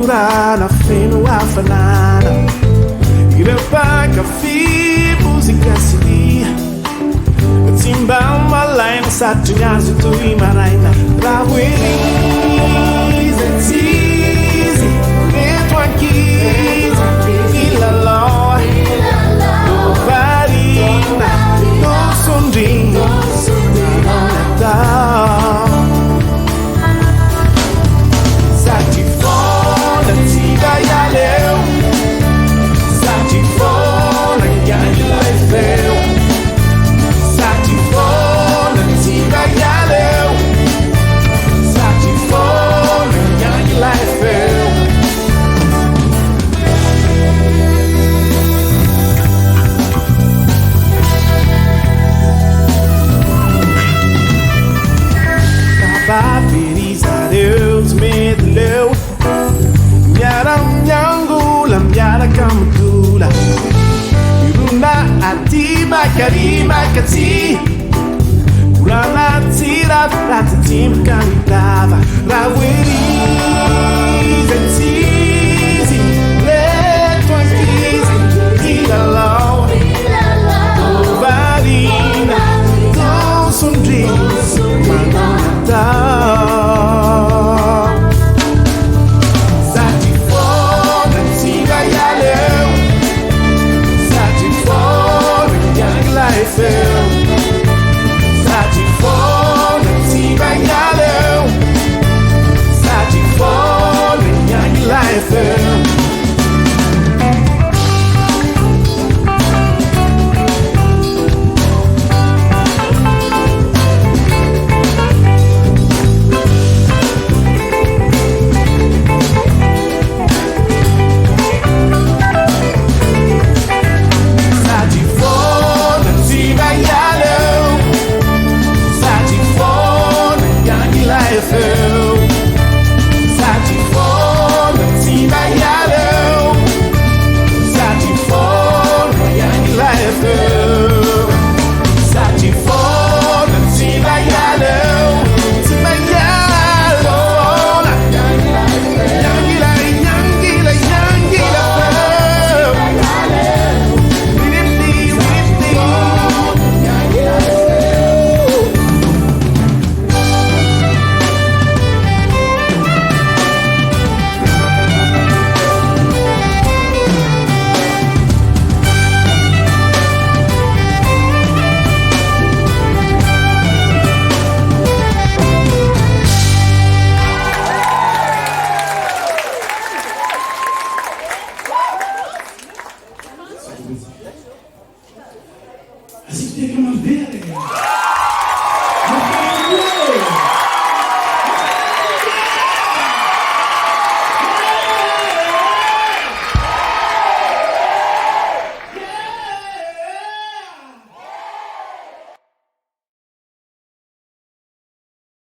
Rana feno afanana ireo mpankafy mozika sy lia tsy mba malaina satria ny azo toy maraina raha hoe izy antsizy reto ankizy kilalao no varina no sondrina natao Satry Foana tsy vai aleo Satry Foana ganha ilay feo Satry Foana tsy vai aleo Satry Foana ganha ilay feo Deus me deu Miara mnyangula miara kamudula Iruna ati makari makati Kurana tira rata tim kanitava Rawiri zenzizi Leto ankizi Ilalau Varina Don sondris Manata Satry Foana tsy vai aleo Satry Foana ganha ilay feo Satry Foana tsy vai aleo Satry Foana ganha ilay feo Satry Foana tsy vai aleo Tsy vai aleo Foana ganha ilay feo Así que hay que más ver.